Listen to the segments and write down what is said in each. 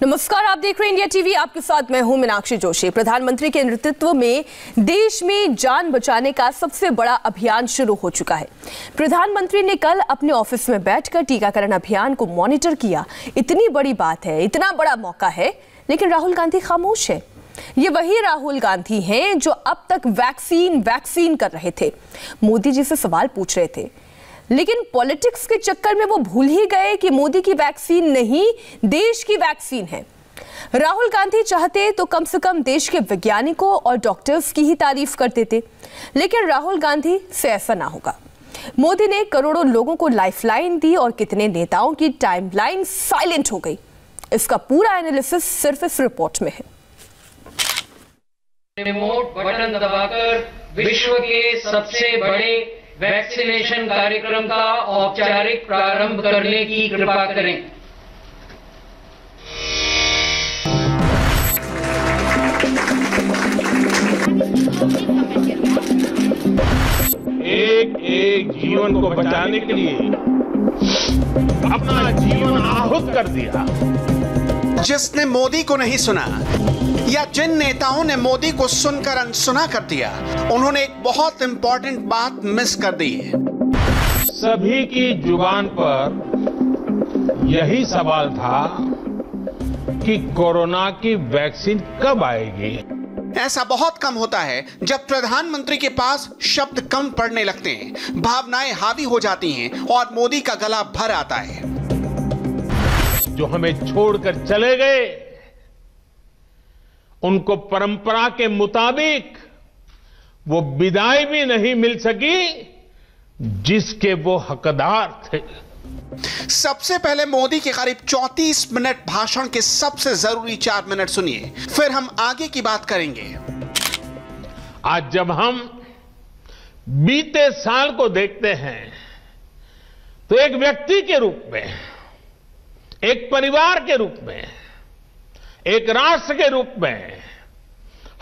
नमस्कार, आप देख रहे हैं इंडिया टीवी। आपके साथ मैं हूं मीनाक्षी जोशी। प्रधानमंत्री के नेतृत्व में देश में जान बचाने का सबसे बड़ा अभियान शुरू हो चुका है। प्रधानमंत्री ने कल अपने ऑफिस में बैठकर टीकाकरण अभियान को मॉनिटर किया। इतनी बड़ी बात है, इतना बड़ा मौका है, लेकिन राहुल गांधी खामोश है। ये वही राहुल गांधी हैं जो अब तक वैक्सीन कर रहे थे, मोदी जी से सवाल पूछ रहे थे, लेकिन पॉलिटिक्स के चक्कर में वो भूल ही गए कि मोदी की वैक्सीन नहीं, देश की वैक्सीन है। राहुल गांधी चाहते तो कम से कम देश के वैज्ञानिकों और डॉक्टर्स की ही तारीफ कर देते, लेकिन राहुल गांधी से ऐसा ना होगा। मोदी ने करोड़ों लोगों को लाइफलाइन दी और कितने नेताओं की टाइमलाइन साइलेंट हो गई। इसका पूरा एनालिसिस सिर्फ इस रिपोर्ट में है। रिमोट बटन दबाकर विश्व के सबसे बड़े वैक्सीनेशन कार्यक्रम का औपचारिक प्रारंभ करने की कृपा करें। एक एक जीवन को बचाने के लिए अपना जीवन आहुत कर दिया। जिसने मोदी को नहीं सुना या जिन नेताओं ने मोदी को सुनकर अनसुना कर दिया, उन्होंने एक बहुत इंपॉर्टेंट बात मिस कर दी है। सभी की जुबान पर यही सवाल था कि कोरोना की वैक्सीन कब आएगी। ऐसा बहुत कम होता है जब प्रधानमंत्री के पास शब्द कम पड़ने लगते हैं, भावनाएं हावी हो जाती हैं और मोदी का गला भर आता है। जो हमें छोड़कर चले गए, उनको परंपरा के मुताबिक वो विदाई भी नहीं मिल सकी जिसके वो हकदार थे। सबसे पहले मोदी के करीब 34 मिनट भाषण के सबसे जरूरी 4 मिनट सुनिए, फिर हम आगे की बात करेंगे। आज जब हम बीते साल को देखते हैं तो एक व्यक्ति के रूप में, एक परिवार के रूप में, एक राष्ट्र के रूप में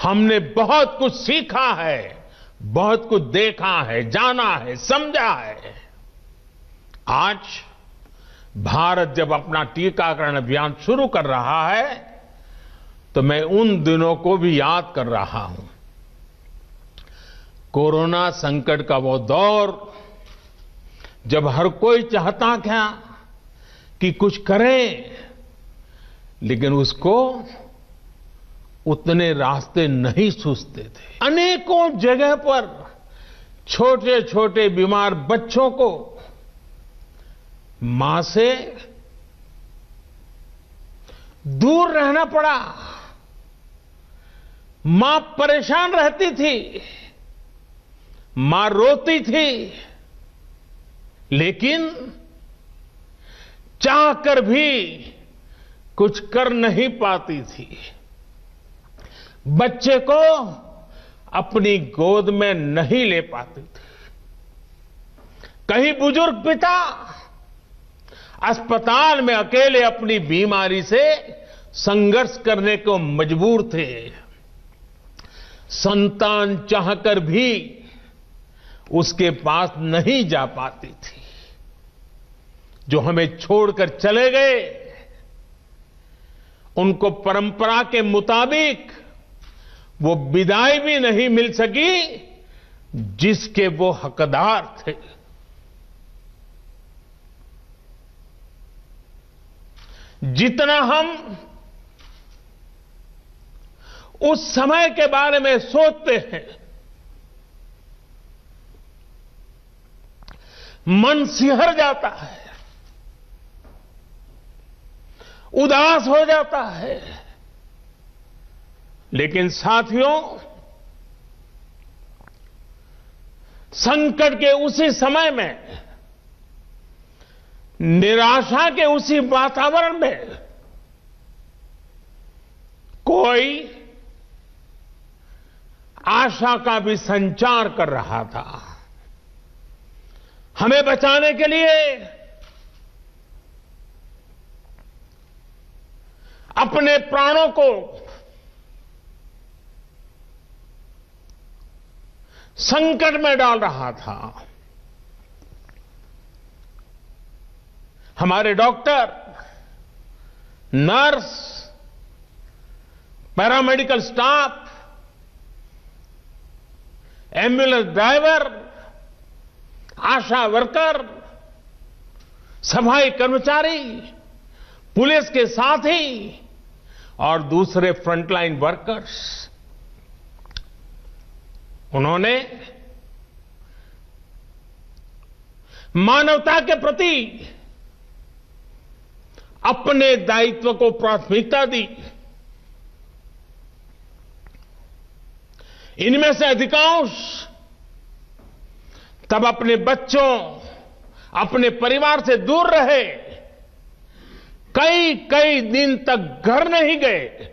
हमने बहुत कुछ सीखा है, बहुत कुछ देखा है, जाना है, समझा है। आज भारत जब अपना टीकाकरण अभियान शुरू कर रहा है तो मैं उन दिनों को भी याद कर रहा हूं। कोरोना संकट का वो दौर जब हर कोई चाहता था कि कुछ करें, लेकिन उसको उतने रास्ते नहीं सूझते थे। अनेकों जगह पर छोटे छोटे बीमार बच्चों को मां से दूर रहना पड़ा। मां परेशान रहती थी, मां रोती थी, लेकिन चाहकर भी कुछ कर नहीं पाती थी। बच्चे को अपनी गोद में नहीं ले पाती थी। कहीं बुजुर्ग पिता अस्पताल में अकेले अपनी बीमारी से संघर्ष करने को मजबूर थे। संतान चाहकर भी उसके पास नहीं जा पाती थी। जो हमें छोड़कर चले गए, उनको परंपरा के मुताबिक वो विदाई भी नहीं मिल सकी जिसके वो हकदार थे। जितना हम उस समय के बारे में सोचते हैं, मन सिहर जाता है, उदास हो जाता है। लेकिन साथियों, संकट के उसी समय में, निराशा के उसी वातावरण में कोई आशा का भी संचार कर रहा था। हमें बचाने के लिए अपने प्राणों को संकट में डाल रहा था। हमारे doctor, nurse, paramedical staff, ambulance driver, ASHA worker, सफाई कर्मचारी, पुलिस के साथी और दूसरे फ्रंटलाइन वर्कर्स, उन्होंने मानवता के प्रति अपने दायित्व को प्राथमिकता दी। इनमें से अधिकांश तब अपने बच्चों, अपने परिवार से दूर रहे, कई कई दिन तक घर नहीं गए।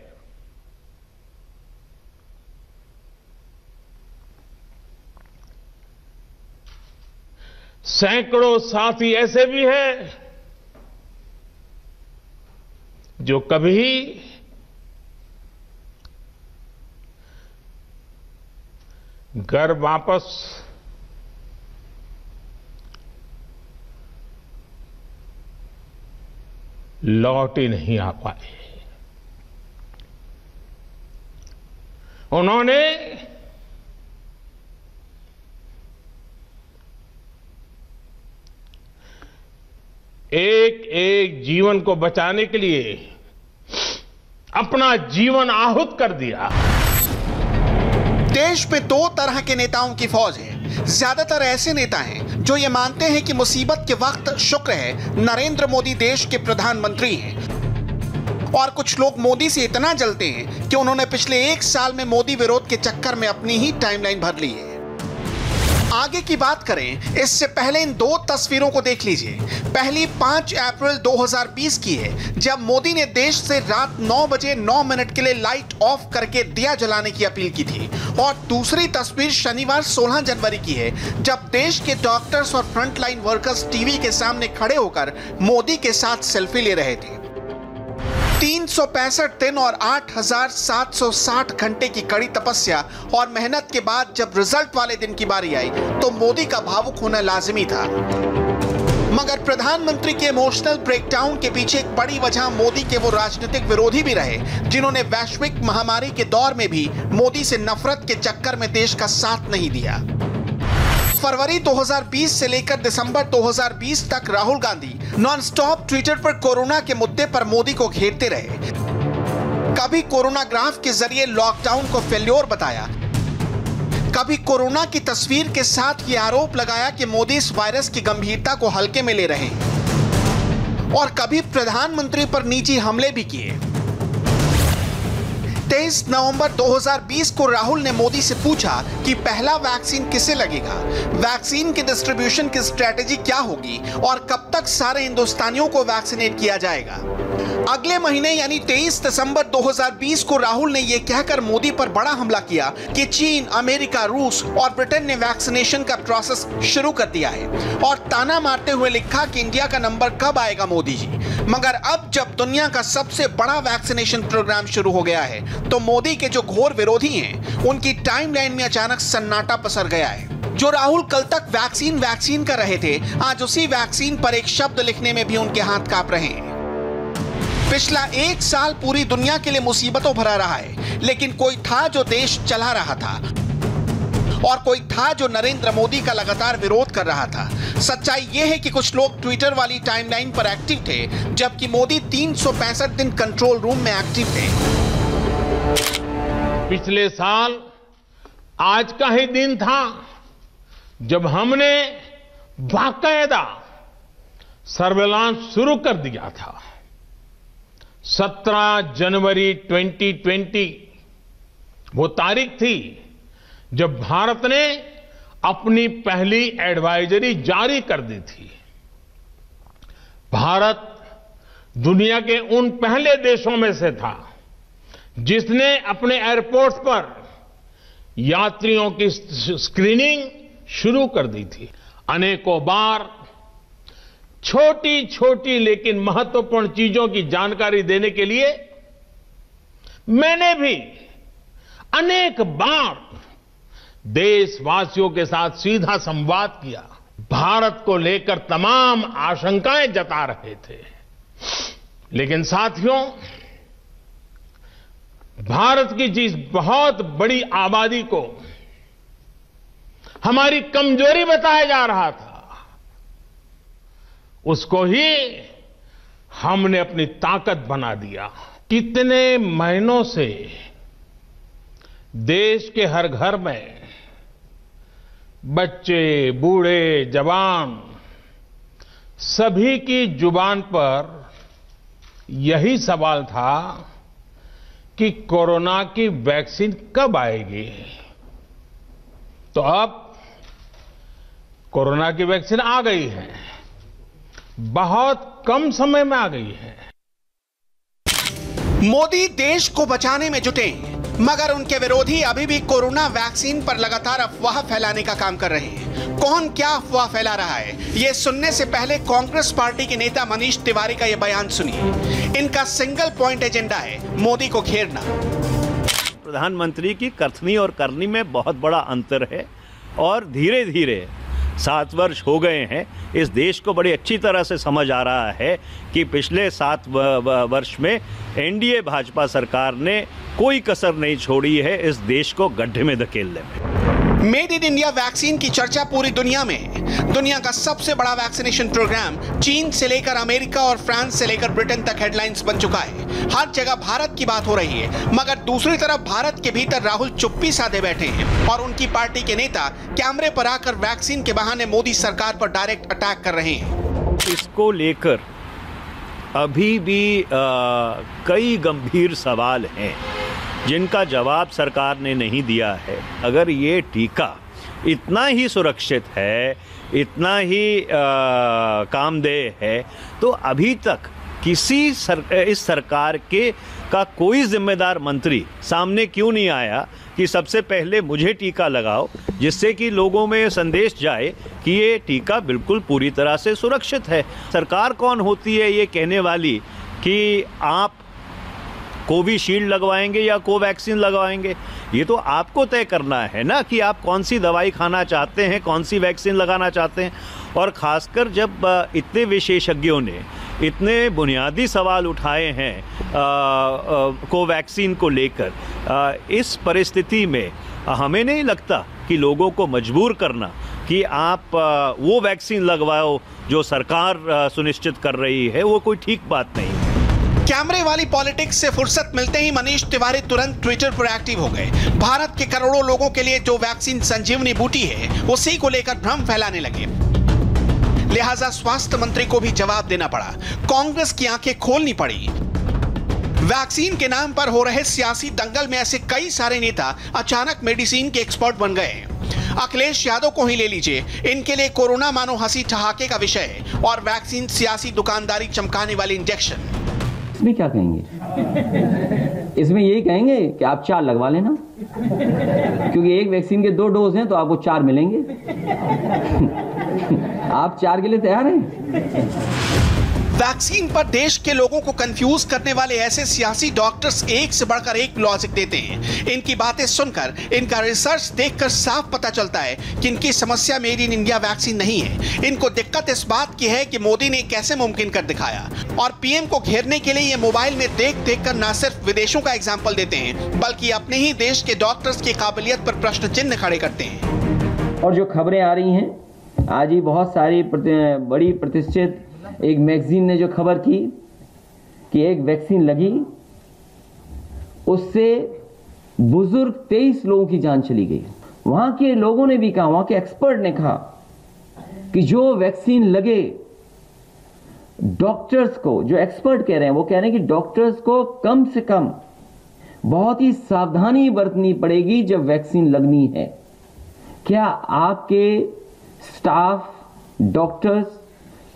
सैकड़ों साथी ऐसे भी हैं जो कभी घर वापस लौट ही नहीं आ पाए। उन्होंने एक एक जीवन को बचाने के लिए अपना जीवन आहूत कर दिया। देश में दो तरह के नेताओं की फौज है। ज्यादातर ऐसे नेता हैं जो ये मानते हैं कि मुसीबत के वक्त शुक्र है नरेंद्र मोदी देश के प्रधानमंत्री हैं, और कुछ लोग मोदी से इतना जलते हैं कि उन्होंने पिछले 1 साल में मोदी विरोध के चक्कर में अपनी ही टाइमलाइन भर ली है। आगे की बात करें इससे पहले इन दो तस्वीरों को देख लीजिए। पहली 5 अप्रैल 2020 की है, जब मोदी ने देश से रात 9 बजे 9 मिनट के लिए लाइट ऑफ करके दिया जलाने की अपील की थी। और दूसरी तस्वीर शनिवार 16 जनवरी की है, जब देश के डॉक्टर्स और फ्रंटलाइन वर्कर्स टीवी के सामने खड़े होकर मोदी के साथ सेल्फी ले रहे थे। 365 दिन और 8,760 घंटे की कड़ी तपस्या और मेहनत के बाद जब रिजल्ट वाले दिन की बारी आई तो मोदी का भावुक होना लाजिमी था। मगर प्रधानमंत्री के इमोशनल ब्रेकडाउन के पीछे एक बड़ी वजह मोदी के वो राजनीतिक विरोधी भी रहे, जिन्होंने वैश्विक महामारी के दौर में भी मोदी से नफरत के चक्कर में देश का साथ नहीं दिया। फरवरी 2020 से लेकर दिसंबर 2020 तक राहुल गांधी नॉनस्टॉप ट्विटर पर कोरोना के मुद्दे पर मोदी को घेरते रहे। कभी कोरोना ग्राफ के जरिए लॉकडाउन को फेल्योर बताया, कभी कोरोना की तस्वीर के साथ ये आरोप लगाया कि मोदी इस वायरस की गंभीरता को हल्के में ले रहे हैं, और कभी प्रधानमंत्री पर निजी हमले भी किए। 23 नवंबर 2020 को राहुल ने मोदी से पूछा कि पहला वैक्सीन किसे लगेगा, वैक्सीन के डिस्ट्रीब्यूशन की स्ट्रेटेजी क्या होगी और कब तक सारे हिंदुस्तानियों को वैक्सीनेट किया जाएगा। अगले महीने यानी 23 दिसंबर 2020 को राहुल ने यह कहकर मोदी पर बड़ा हमला किया कि चीन, अमेरिका, रूस और ब्रिटेन ने वैक्सीनेशन का प्रोसेस शुरू कर दिया है, और ताना मारते हुए लिखा कि इंडिया का नंबर कब आएगा मोदी जी। मगर अब जब दुनिया का सबसे बड़ा वैक्सीनेशन प्रोग्राम शुरू हो गया है तो मोदी के जो घोर विरोधी हैं उनकी टाइमलाइन में अचानक सन्नाटा पसर गया है। जो राहुल कल तक वैक्सीन वैक्सीन कर रहे थे, आज उसी वैक्सीन पर एक शब्द लिखने में भी उनके हाथ कांप रहे हैं। पिछला 1 साल पूरी दुनिया के लिए मुसीबतों भरा रहा है, लेकिन कोई था जो देश चला रहा था और कोई था जो नरेंद्र मोदी का लगातार विरोध कर रहा था। सच्चाई यह है कि कुछ लोग ट्विटर वाली टाइमलाइन पर एक्टिव थे, जबकि मोदी 365 दिन कंट्रोल रूम में एक्टिव थे। पिछले साल आज का ही दिन था जब हमने बाकायदा सर्वेलांस शुरू कर दिया था। 17 जनवरी 2020 वो तारीख थी जब भारत ने अपनी पहली एडवाइजरी जारी कर दी थी। भारत दुनिया के उन पहले देशों में से था जिसने अपने एयरपोर्ट्स पर यात्रियों की स्क्रीनिंग शुरू कर दी थी। अनेकों बार छोटी छोटी लेकिन महत्वपूर्ण चीजों की जानकारी देने के लिए मैंने भी अनेक बार देशवासियों के साथ सीधा संवाद किया। भारत को लेकर तमाम आशंकाएं जता रहे थे, लेकिन साथियों, भारत की जिस बहुत बड़ी आबादी को हमारी कमजोरी बताया जा रहा था, उसको ही हमने अपनी ताकत बना दिया। कितने महीनों से देश के हर घर में बच्चे, बूढ़े, जवान सभी की जुबान पर यही सवाल था कि कोरोना की वैक्सीन कब आएगी। तो अब कोरोना की वैक्सीन आ गई है, बहुत कम समय में आ गई है। मोदी देश को बचाने में जुटे हैं, मगर उनके विरोधी अभी भी कोरोना वैक्सीन पर लगातार अफवाह फैलाने का काम कर रहे हैं। कौन क्या अफवाह फैला रहा है, ये सुनने से पहले कांग्रेस पार्टी के नेता मनीष तिवारी का ये बयान सुनिए। इनका सिंगल पॉइंट एजेंडा है मोदी को घेरना। प्रधानमंत्री की कथनी और करनी में बहुत बड़ा अंतर है और धीरे धीरे 7 वर्ष हो गए हैं, इस देश को बड़ी अच्छी तरह से समझ आ रहा है कि पिछले 7 वर्ष में एनडीए भाजपा सरकार ने कोई कसर नहीं छोड़ी है इस देश को गड्ढे में धकेलने में। मेड इन इंडिया वैक्सीन की चर्चा पूरी दुनिया में है। दुनिया का सबसे बड़ा वैक्सीनेशन प्रोग्राम चीन से लेकर अमेरिका और फ्रांस से लेकर ब्रिटेन तक हेडलाइंस बन चुका है। हर जगह भारत की बात हो रही है, मगर दूसरी तरफ भारत के भीतर राहुल चुप्पी साधे बैठे हैं और उनकी पार्टी के नेता कैमरे पर आकर वैक्सीन के बहाने मोदी सरकार पर डायरेक्ट अटैक कर रहे हैं। इसको लेकर अभी भी कई गंभीर सवाल हैं जिनका जवाब सरकार ने नहीं दिया है। अगर ये टीका इतना ही सुरक्षित है, इतना ही कामदेह है, तो अभी तक इस सरकार का कोई जिम्मेदार मंत्री सामने क्यों नहीं आया कि सबसे पहले मुझे टीका लगाओ, जिससे कि लोगों में संदेश जाए कि ये टीका बिल्कुल पूरी तरह से सुरक्षित है। सरकार कौन होती है ये कहने वाली कि आप कोविशील्ड लगवाएंगे या कोवैक्सीन लगवाएंगे? ये तो आपको तय करना है ना कि आप कौन सी दवाई खाना चाहते हैं, कौन सी वैक्सीन लगाना चाहते हैं। और ख़ासकर जब इतने विशेषज्ञों ने इतने बुनियादी सवाल उठाए हैं कोवैक्सीन को लेकर, इस परिस्थिति में हमें नहीं लगता कि लोगों को मजबूर करना कि आप वो वैक्सीन लगवाओ जो सरकार सुनिश्चित कर रही है, वो कोई ठीक बात नहीं। कैमरे वाली पॉलिटिक्स से फुर्सत मिलते ही मनीष तिवारी तुरंत ट्विटर पर एक्टिव हो गए। भारत के करोड़ों लोगों के लिए जो वैक्सीन संजीवनी बूटी है, उसी को लेकर भ्रम फैलाने लगे। लिहाजा स्वास्थ्य मंत्री को भी जवाब देना पड़ा, कांग्रेस की आंखें खोलनी पड़ी। वैक्सीन के नाम पर हो रहे सियासी दंगल में ऐसे कई सारे नेता अचानक मेडिसिन के एक्सपर्ट बन गए। अखिलेश यादव को ही ले लीजिए, इनके लिए कोरोना मानो हंसी ठहाके का विषय है और वैक्सीन सियासी दुकानदारी चमकाने वाली इंजेक्शन। इसमें क्या कहेंगे? इसमें यही कहेंगे कि आप 4 लगवा लेना, क्योंकि एक वैक्सीन के 2 डोज हैं तो आपको 4 मिलेंगे। आप 4 के लिए तैयार हैं? वैक्सीन पर देश के लोगों को कंफ्यूज करने वाले ऐसे सियासी डॉक्टर्स एक से बढ़कर एक लॉजिक देते हैं। इनकी बातें सुनकर, इनका रिसर्च देखकर साफ पता चलता है कि इनकी समस्या मेड इन इंडिया वैक्सीन नहीं है। इनको दिक्कत इस बात की है कि मोदी ने कैसे मुमकिन कर दिखाया, और पीएम को घेरने के लिए ये मोबाइल में देख देख कर न सिर्फ विदेशों का एग्जाम्पल देते हैं, बल्कि अपने ही देश के डॉक्टर्स की काबिलियत पर प्रश्न चिन्ह खड़े करते हैं। और जो खबरें आ रही हैं, आज ही बहुत सारी बड़ी प्रतिष्ठित एक मैगजीन ने जो खबर की कि एक वैक्सीन लगी, उससे बुजुर्ग 23 लोगों की जान चली गई। वहां के लोगों ने भी कहा, वहां के एक्सपर्ट ने कहा कि जो वैक्सीन लगे, डॉक्टर्स को, जो एक्सपर्ट कह रहे हैं वो कह रहे हैं कि डॉक्टर्स को कम से कम बहुत ही सावधानी बरतनी पड़ेगी जब वैक्सीन लगनी है। क्या आपके स्टाफ, डॉक्टर्स,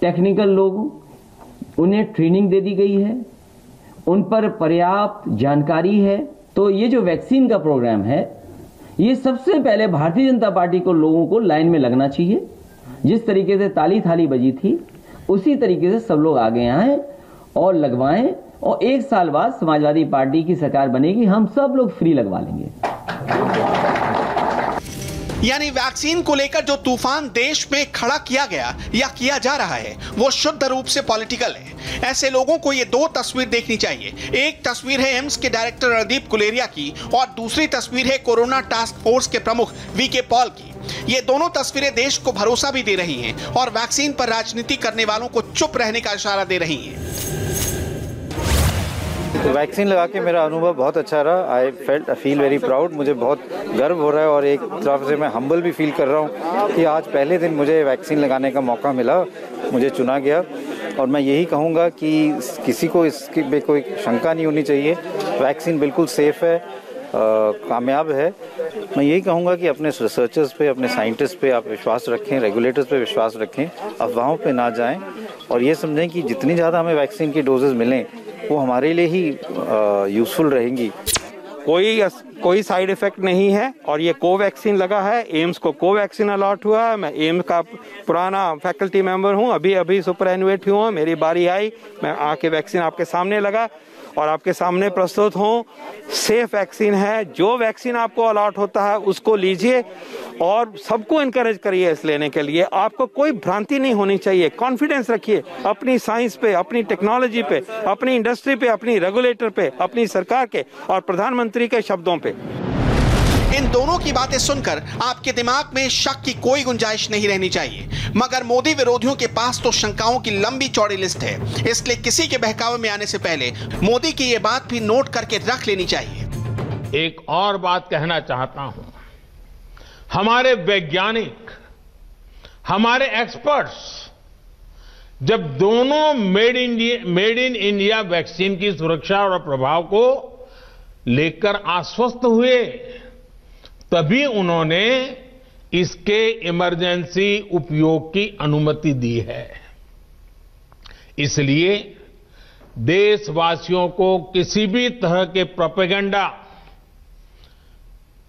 टेक्निकल लोग, उन्हें ट्रेनिंग दे दी गई है, उन पर पर्याप्त जानकारी है? तो ये जो वैक्सीन का प्रोग्राम है, ये सबसे पहले भारतीय जनता पार्टी को, लोगों को लाइन में लगना चाहिए। जिस तरीके से ताली थाली बजी थी, उसी तरीके से सब लोग आगे आएं और लगवाएं, और 1 साल बाद समाजवादी पार्टी की सरकार बनेगी, हम सब लोग फ्री लगवा लेंगे। यानी वैक्सीन को लेकर जो तूफान देश में खड़ा किया गया या किया जा रहा है वो शुद्ध रूप से पॉलिटिकल है। ऐसे लोगों को ये दो तस्वीर देखनी चाहिए। एक तस्वीर है एम्स के डायरेक्टर रणदीप गुलेरिया की और दूसरी तस्वीर है कोरोना टास्क फोर्स के प्रमुख वीके पॉल की। ये दोनों तस्वीरें देश को भरोसा भी दे रही हैं और वैक्सीन पर राजनीति करने वालों को चुप रहने का इशारा दे रही हैं। वैक्सीन लगा के मेरा अनुभव बहुत अच्छा रहा। I feel very proud. मुझे बहुत गर्व हो रहा है और एक तरफ से मैं हम्बल भी फील कर रहा हूँ कि आज पहले दिन मुझे वैक्सीन लगाने का मौका मिला, मुझे चुना गया। और मैं यही कहूँगा कि किसी को इसकी में कोई शंका नहीं होनी चाहिए। वैक्सीन बिल्कुल सेफ है, कामयाब है। मैं यही कहूँगा कि अपने रिसर्चर्स पे, अपने साइंटिस्ट पे आप विश्वास रखें, रेगुलेटर्स पे विश्वास रखें, अफवाहों पे ना जाएं और ये समझें कि जितनी ज़्यादा हमें वैक्सीन की डोजेस मिलें वो हमारे लिए ही यूजफुल रहेंगी। कोई साइड इफेक्ट नहीं है और ये कोवैक्सीन लगा है। एम्स को कोवैक्सीन अलॉट हुआ है। मैं एम्स का पुराना फैकल्टी मेंबर हूँ, अभी सुपरएनुएट हुआ। मेरी बारी आई, मैं आके वैक्सीन आपके सामने लगा और आपके सामने प्रस्तुत हूँ। सेफ वैक्सीन है। जो वैक्सीन आपको अलॉट होता है उसको लीजिए और सबको इनकरेज करिए इस लेने के लिए। आपको कोई भ्रांति नहीं होनी चाहिए। कॉन्फिडेंस रखिए अपनी साइंस पे, अपनी टेक्नोलॉजी पे, अपनी इंडस्ट्री पे, अपनी रेगुलेटर पे, अपनी सरकार के और प्रधानमंत्री के शब्दों पे। इन दोनों की बातें सुनकर आपके दिमाग में शक की कोई गुंजाइश नहीं रहनी चाहिए, मगर मोदी विरोधियों के पास तो शंकाओं की लंबी चौड़ी लिस्ट है। इसलिए किसी के बहकावे में आने से पहले मोदी की ये बात भी नोट करके रख लेनी चाहिए। एक और बात कहना चाहता हूं, हमारे वैज्ञानिक, हमारे एक्सपर्ट्स जब दोनों मेड इन इंडिया वैक्सीन की सुरक्षा और प्रभाव को लेकर आश्वस्त हुए, तभी उन्होंने इसके इमरजेंसी उपयोग की अनुमति दी है। इसलिए देशवासियों को किसी भी तरह के प्रोपेगेंडा,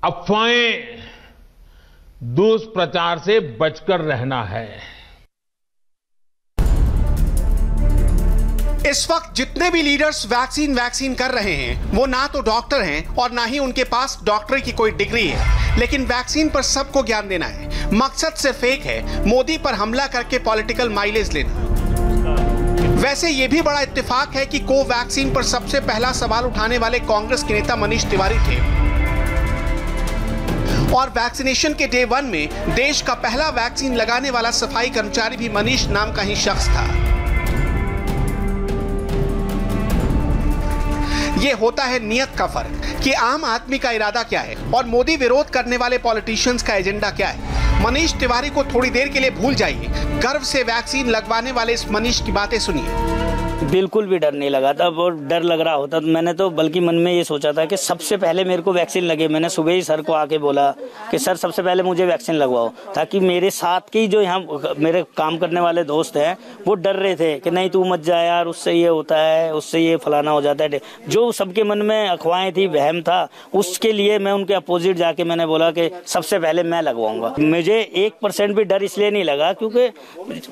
अफवाहें, दुष्प्रचार से बचकर रहना है। इस वक्त जितने भी लीडर्स वैक्सीन कर रहे हैं वो ना तो डॉक्टर हैं और ना ही उनके पास डॉक्टर की कोई डिग्री है, लेकिन वैक्सीन पर सबको ज्ञान देना है। मकसद सिर्फ एक है, मोदी पर हमला करके पॉलिटिकल माइलेज लेना। वैसे ये भी बड़ा इत्तेफाक है कि कोवैक्सीन पर सबसे पहला सवाल उठाने वाले कांग्रेस के नेता मनीष तिवारी थे और वैक्सीनेशन के डे 1 में देश का पहला वैक्सीन लगाने वाला सफाई कर्मचारी भी मनीष नाम का ही शख्स था। ये होता है नियत का फर्क कि आम आदमी का इरादा क्या है और मोदी विरोध करने वाले पॉलिटिशियंस का एजेंडा क्या है। मनीष तिवारी को थोड़ी देर के लिए भूल जाइए, गर्व से वैक्सीन लगवाने वाले इस मनीष की बातें सुनिए। बिल्कुल भी डर नहीं लगा था। और डर लग रहा होता तो मैंने तो बल्कि मन में ये सोचा था कि सबसे पहले मेरे को वैक्सीन लगे। मैंने सुबह ही सर को आके बोला कि सर सबसे पहले मुझे वैक्सीन लगवाओ, ताकि मेरे साथ के जो यहाँ मेरे काम करने वाले दोस्त हैं वो डर रहे थे कि नहीं तू मत जा यार, उससे ये होता है, उससे ये फलाना हो जाता है। जो सबके मन में अफवाहें थी, वहम था, उसके लिए मैं उनके अपोजिट जाके मैंने बोला कि सबसे पहले मैं लगवाऊंगा। मुझे 1% भी डर इसलिए नहीं लगा क्योंकि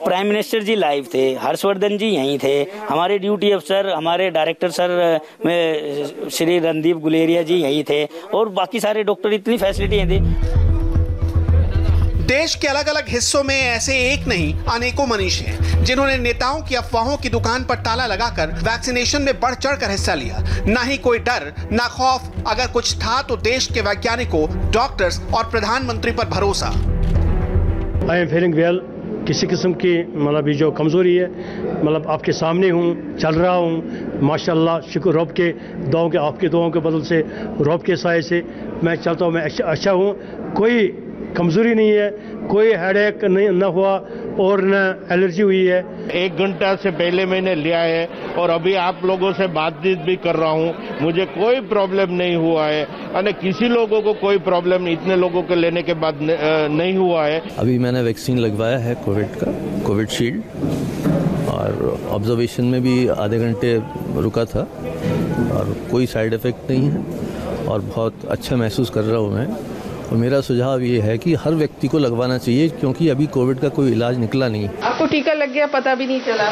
प्राइम मिनिस्टर जी लाइव थे, हर्षवर्धन जी यहीं थे, हमारे ड्यूटी अफसर, हमारे डायरेक्टर सर श्री रणदीप गुलेरिया जी यहीं थे और बाकी सारे डॉक्टर, इतनी फैसिलिटी थी। देश के अलग अलग हिस्सों में ऐसे एक नहीं अनेकों मनीष हैं जिन्होंने नेताओं की अफवाहों की दुकान पर ताला लगाकर वैक्सीनेशन में बढ़ चढ़कर हिस्सा लिया। ना ही कोई डर, ना खौफ, अगर कुछ था तो देश के वैज्ञानिकों, डॉक्टर्स और प्रधानमंत्री पर भरोसा। I am feeling well. किसी किस्म की मतलब जो कमज़ोरी है, मतलब आपके सामने हूँ, चल रहा हूँ, माशाल्लाह, शुक्र रब के दुआओं के, आपके दुआओं के बदल से, रब के साए से मैं चलता हूँ। मैं अच्छा हूँ, कोई कमज़ोरी नहीं है, कोई हेडेक नहीं न हुआ और न एलर्जी हुई है। 1 घंटा से पहले मैंने लिया है और अभी आप लोगों से बातचीत भी कर रहा हूँ, मुझे कोई प्रॉब्लम नहीं हुआ है और किसी लोगों को कोई प्रॉब्लम इतने लोगों के लेने के बाद नहीं हुआ है। अभी मैंने वैक्सीन लगवाया है कोविड का, कोविशील्ड, और ऑब्जर्वेशन में भी आधे घंटे रुका था और कोई साइड इफ़ेक्ट नहीं है और बहुत अच्छा महसूस कर रहा हूँ मैं। और मेरा सुझाव ये है कि हर व्यक्ति को लगवाना चाहिए क्योंकि अभी कोविड का कोई इलाज निकला नहीं। आपको टीका लग गया, पता भी नहीं चला?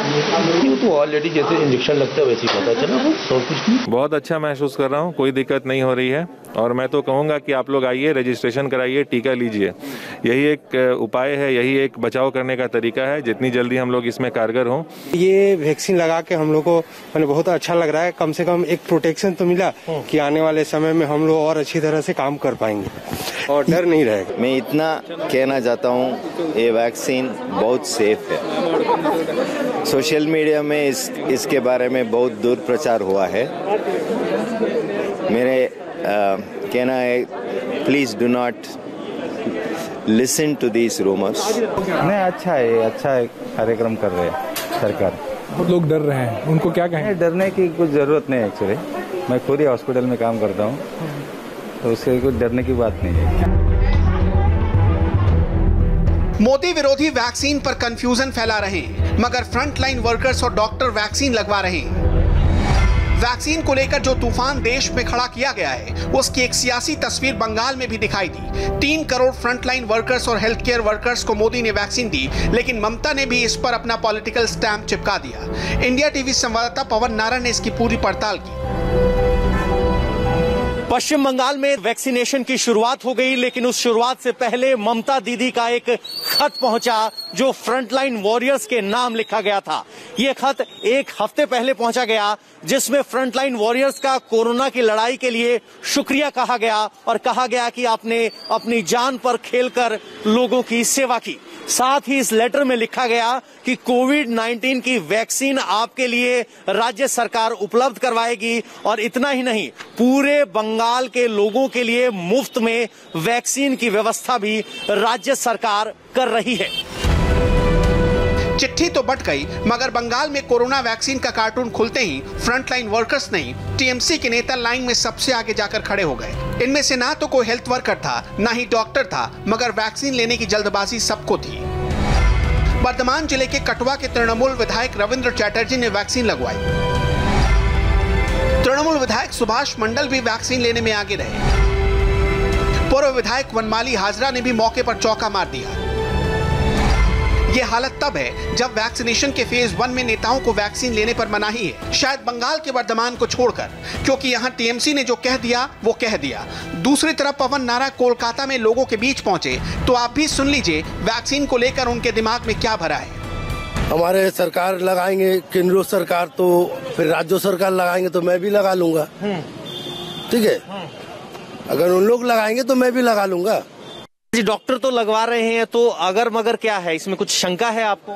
तो ऑलरेडी जैसे इंजेक्शन लगता है वैसे ही पता चला, तो कुछ नहीं। बहुत अच्छा महसूस कर रहा हूँ, कोई दिक्कत नहीं हो रही है और मैं तो कहूँगा कि आप लोग आइए, रजिस्ट्रेशन कराइए, टीका लीजिए। यही एक उपाय है, यही एक बचाव करने का तरीका है। जितनी जल्दी हम लोग इसमें कारगर हों। ये वैक्सीन लगा के हम लोग को मैंने बहुत अच्छा लग रहा है। कम से कम एक प्रोटेक्शन तो मिला कि आने वाले समय में हम लोग और अच्छी तरह से काम कर पाएंगे और डर नहीं रहेगा। मैं इतना कहना चाहता हूँ, ये वैक्सीन बहुत सेफ है। सोशल मीडिया में इसके बारे में बहुत दुष्प्रचार हुआ है। मेरे कहना है, please do not listen to these rumours. नहीं, अच्छा है, अच्छा कार्यक्रम कर रहे हैं सरकार। बहुत लोग डर रहे हैं, उनको क्या कहें? डरने की कुछ जरूरत नहीं है। एक्चुअली मैं खुद ही हॉस्पिटल में काम करता हूँ, तो उससे कुछ डरने की बात नहीं है। मोदी विरोधी वैक्सीन पर कंफ्यूजन फैला रहे हैं, मगर फ्रंटलाइन वर्कर्स और डॉक्टर वैक्सीन लगवा रहे हैं। वैक्सीन को लेकर जो तूफान देश में खड़ा किया गया है, उसकी एक सियासी तस्वीर बंगाल में भी दिखाई दी। 3 करोड़ फ्रंटलाइन वर्कर्स और हेल्थ केयर वर्कर्स को मोदी ने वैक्सीन दी, लेकिन ममता ने भी इस पर अपना पॉलिटिकल स्टैंप चिपका दिया। इंडिया टीवी संवाददाता पवन नारायण ने इसकी पूरी पड़ताल की। पश्चिम बंगाल में वैक्सीनेशन की शुरुआत हो गई, लेकिन उस शुरुआत से पहले ममता दीदी का एक खत पहुंचा जो फ्रंटलाइन वॉरियर्स के नाम लिखा गया था। ये खत एक हफ्ते पहले पहुंचा गया, जिसमें फ्रंटलाइन वॉरियर्स का कोरोना की लड़ाई के लिए शुक्रिया कहा गया और कहा गया कि आपने अपनी जान पर खेलकर लोगों की सेवा की। साथ ही इस लेटर में लिखा गया कि कोविड-19 की वैक्सीन आपके लिए राज्य सरकार उपलब्ध करवाएगी, और इतना ही नहीं, पूरे बंगाल के लोगों के लिए मुफ्त में वैक्सीन की व्यवस्था भी राज्य सरकार कर रही है। चिट्ठी तो बट गई, मगर बंगाल में कोरोना वैक्सीन का कार्टून खुलते ही फ्रंटलाइन वर्कर्स नहीं, टीएमसी के नेता लाइन में सबसे आगे जाकर खड़े हो गए। इनमें से ना तो कोई हेल्थ वर्कर था, ना ही डॉक्टर था, मगर वैक्सीन लेने की जल्दबाजी सबको थी। वर्धमान जिले के कटवा के तृणमूल विधायक रविंद्र चैटर्जी ने वैक्सीन लगवाई। तृणमूल विधायक सुभाष मंडल भी वैक्सीन लेने में आगे रहे। पूर्व विधायक वनमाली हाजरा ने भी मौके पर चौका मार दिया। ये हालत तब है जब वैक्सीनेशन के फेज 1 में नेताओं को वैक्सीन लेने पर मनाही है, शायद बंगाल के वर्धमान को छोड़कर, क्योंकि यहाँ टीएमसी ने जो कह दिया वो कह दिया। दूसरी तरफ पवन नारायण कोलकाता में लोगों के बीच पहुंचे, तो आप भी सुन लीजिए वैक्सीन को लेकर उनके दिमाग में क्या भरा है। हमारे सरकार लगाएंगे, केंद्र सरकार, तो फिर राज्य सरकार लगाएंगे तो मैं भी लगा लूंगा। ठीक है, अगर उन लोग लगाएंगे तो मैं भी लगा लूंगा। डॉक्टर तो लगवा रहे हैं, तो अगर मगर क्या है इसमें, कुछ शंका है आपको?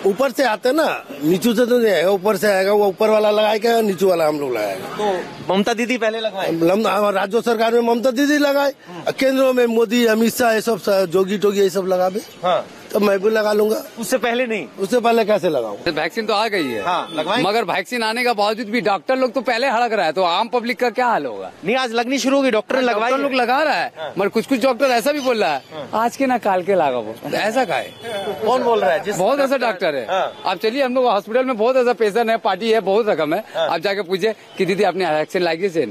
ऊपर से आते ना, नीचू से तो नहीं आएगा, ऊपर से आएगा। वो ऊपर वाला लगाएगा, नीचू वाला हम लोग लगाएगा। तो ममता दीदी पहले लगाए, राज्य सरकार में ममता दीदी लगाए, केंद्र में मोदी, अमित शाह, ये सब जोगी टोगी ये सब लगावे। हाँ, तो मैं भी लगा लूंगा। उससे पहले नहीं? उससे पहले कैसे लगाऊं? वैक्सीन तो आ गई है। हाँ, मगर वैक्सीन आने के बावजूद भी डॉक्टर लोग तो पहले हड़क रहा है, तो आम पब्लिक का क्या हाल होगा? नहीं, आज लगनी शुरू होगी, डॉक्टर लगवाई, लोग लगा रहा है, मगर कुछ डॉक्टर ऐसा भी बोल रहा है आज के ना काल के लागा वो। ऐसा का है? कौन बोल रहा है? बहुत ऐसा डॉक्टर है। आप चलिए, हम लोग हॉस्पिटल में बहुत ऐसा पेशेंट है, पार्टी है, बहुत रकम है। आप जाके पूछे कि दीदी आपने वैक्सीन लागी से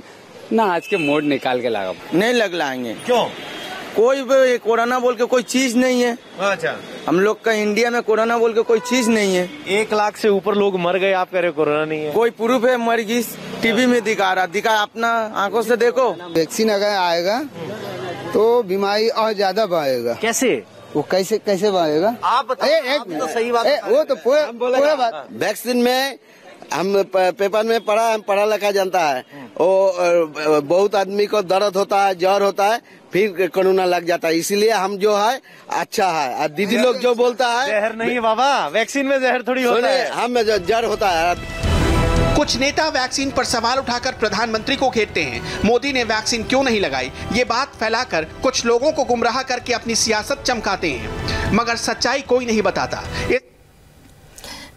ना, आज के मोड निकाल के लागा। नहीं लगलाएंगे। क्यों? कोई कोरोना बोल के कोई चीज नहीं है। अच्छा, हम लोग का इंडिया में कोरोना बोल के कोई चीज नहीं है। 1 लाख से ऊपर लोग मर गए, आप कह रहे कोरोना नहीं है? कोई प्रूफ है? मर गई, टीवी में दिखा अपना आंखों से देखो। वैक्सीन अगर आएगा तो बीमारी और ज्यादा बढ़ेगा। कैसे? वो कैसे बढ़ेगा आप बताइए। तो सही बात, वो तो पूरा बात। वैक्सीन में हम पेपर में पढ़ा लिखा जानता है, वो बहुत आदमी को दर्द होता है, ज्वर होता है, फिर कोरोना लग जाता है। इसीलिए हम जो है अच्छा है। और दीदी लोग जो बोलता है, जहर नहीं बाबा, वैक्सीन में जहर थोड़ी होता है। हम जहर होता है। कुछ नेता वैक्सीन पर सवाल उठाकर प्रधानमंत्री को घेरते हैं। मोदी ने वैक्सीन क्यों नहीं लगाई, ये बात फैलाकर कुछ लोगों को गुमराह करके अपनी सियासत चमकाते हैं, मगर सच्चाई कोई नहीं बताता।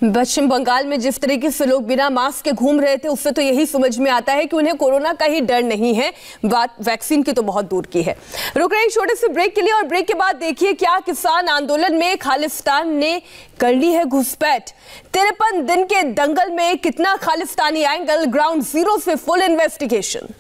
पश्चिम बंगाल में जिस तरीके से लोग बिना मास्क के घूम रहे थे, उससे तो यही समझ में आता है कि उन्हें कोरोना का ही डर नहीं है, बात वैक्सीन की तो बहुत दूर की है। रुक रहे हैं छोटे से ब्रेक के लिए, और ब्रेक के बाद देखिए क्या किसान आंदोलन में खालिस्तान ने कर ली है घुसपैठ। 53 दिन के दंगल में कितना खालिस्तानी एंगल, ग्राउंड जीरो से फुल इन्वेस्टिगेशन।